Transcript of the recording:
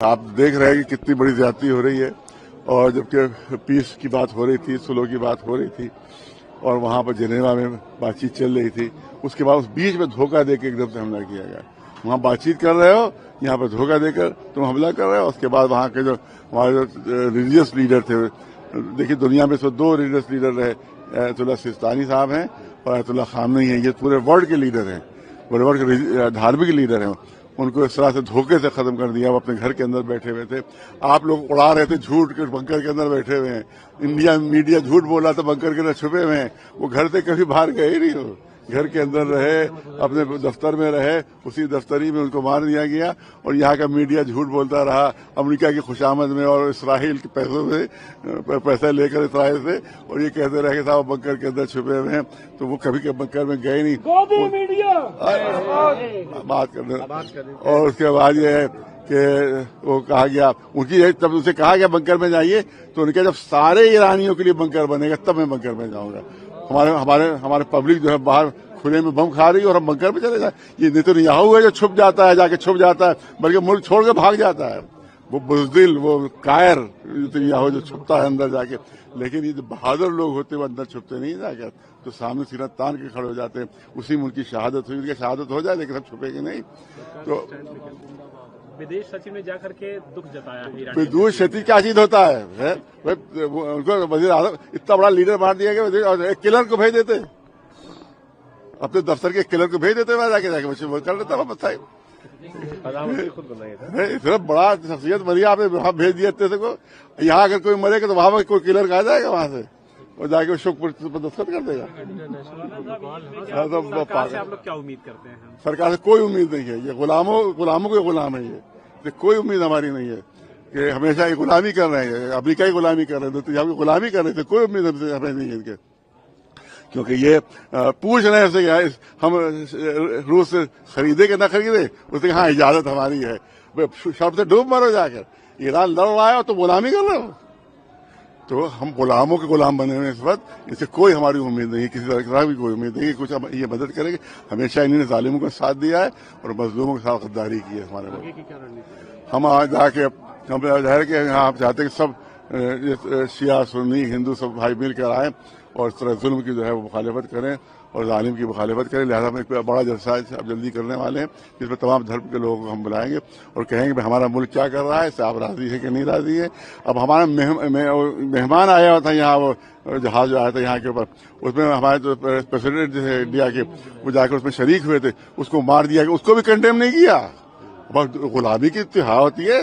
آپ دیکھ رہے ہیں کہ کتنی بڑی زیادتی ہو رہی ہے، اور جبکہ پیس کی بات ہو رہی تھی، سلو کی بات ہو رہی تھی، اور وہاں پر جنیوا میں بات چیت چل رہی تھی، اس کے بعد اس بیچ میں دھوکہ دے کے ایک دم سے حملہ کیا گیا۔ وہاں بات چیت کر رہے ہو، یہاں پر دھوکہ دے کر تم حملہ کر رہے ہو۔ اس کے بعد وہاں کے جو ہمارے ریلیجیس لیڈر تھے، دیکھیے دنیا میں تو 2 ریلیجیس لیڈر رہے، آیت اللہ سستانی صاحب ہیں اور آیت اللہ خامنئی ہیں، یہ پورے ورلڈ کے لیڈر ہیں، پورے ورلڈ کے دھارمک لیڈر ہیں۔ ان کو اس طرح سے دھوکے سے ختم کر دیا، وہ اپنے گھر کے اندر بیٹھے ہوئے تھے، آپ لوگ اڑا رہے تھے جھوٹ کے، بنکر کے اندر بیٹھے ہوئے ہیں، انڈیا میڈیا جھوٹ بولا تو بنکر کے اندر چھپے ہوئے ہیں، وہ گھر سے کبھی باہر گئے ہی نہیں، ہو گھر کے اندر رہے، اپنے دفتر میں رہے، اسی دفتری میں ان کو مار دیا گیا، اور یہاں کا میڈیا جھوٹ بولتا رہا امریکہ کی خوشامد میں اور اسرائیل کے پیسوں سے پیسے لے کر اسرائیل سے، اور یہ کہتے رہے کہ صاحب بنکر کے اندر چھپے ہوئے ہیں، تو وہ کبھی بنکر میں گئے نہیں، بات کرنے۔ اور اس کے بعد یہ ہے کہ وہ کہا گیا، جب اسے کہا گیا بنکر میں جائیے، تو ان کے جب سارے ایرانیوں کے لیے بنکر بنے گا تب میں بنکر میں جاؤں گا۔ ہمارے پبلک جو ہے باہر کھلے میں بم کھا رہی ہے اور ہم بنکر میں چلے جائیں۔ یہ نیتنیاہو ہے جو چھپ جاتا ہے، جا کے چھپ جاتا ہے، بلکہ ملک چھوڑ کے بھاگ جاتا ہے، وہ بزدل، وہ کائر نیتنیاہو جو چھپتا ہے اندر جا کے۔ لیکن یہ جو بہادر لوگ ہوتے ہیں وہ اندر چھپتے نہیں جا کر، تو سامنے سینہ تان کے کھڑے ہو جاتے ہیں۔ اسی میں ان کی شہادت ہوئی، ان کی شہادت ہو جائے لیکن سب چھپے گی نہیں۔ تو विदेश सचिव ने जाकर के दुख जताया है। विदेश सचिव क्या चीज होता है? उनको वजीर आजम इतना बड़ा लीडर मार दिया गया, एक किलर को भेज देते, अपने दफ्तर के किलर को भेज देते, वहां जाके वो कर लेता वापस था। इतना बड़ा शख्सियत मरी, आपने वहां भेज दिया इतने को, यहाँ अगर कोई मरेगा तो वहां पर कोई किलर कहा जाएगा वहां से, और जाके शोक पर दस्तखत कर देगा। सरकार से आप लोग क्या उम्मीद करते हैं? सरकार से कोई उम्मीद नहीं है, ये गुलामों के गुलाम है, ये कोई उम्मीद हमारी नहीं है कि हमेशा ये गुलामी कर रहे हैं, अमेरिका की गुलामी कर रहे थे, तो यहाँ की गुलामी कर रहे थे, कोई उम्मीद हमें नहीं है इनके। क्योंकि ये पूछ रहे हैं हम रूस से खरीदे कि ना खरीदे, उससे हाँ इजाजत हमारी है, शर्त से डूब मरो जाकर, ईरान लड़ रहा है तो गुलामी कर रहे हो, तो हम गुलामों के गुलाम बने हुए इस वक्त। इससे कोई हमारी उम्मीद नहीं है, किसी तरह की भी कोई उम्मीद नहीं है कुछ हम ये मदद करेंगे। हमेशा इन्होंने जालिमों का साथ दिया है और मजलूमों के साथ गद्दारी की है हमारे लोग। हम आज जाके हम जाहिर के यहाँ आप चाहते हैं कि सब शिया सुन्नी हिंदू सब भाई मिल कर आए और इस तरह जुल्म की जो है वो मुखालिफत करें और जालिम की मुखालिफत करें। लिहाजा हम एक बड़ा जलसा अब जल्दी करने वाले हैं, जिसमें तमाम धर्म के लोगों को हम बुलाएंगे और कहेंगे भाई हमारा मुल्क क्या कर रहा है, इससे आप राजी है कि नहीं राजी है। अब हमारा मेहमान आया हुआ था यहाँ, वो जहाज जो आया था यहाँ के ऊपर, उसमें हमारे जो प्रेसिडेंट जो है इंडिया के, वो जाकर उसमें शरीक हुए थे, उसको मार दिया, उसको भी कंडेम नहीं किया। गुलामी की इंतहा होती है।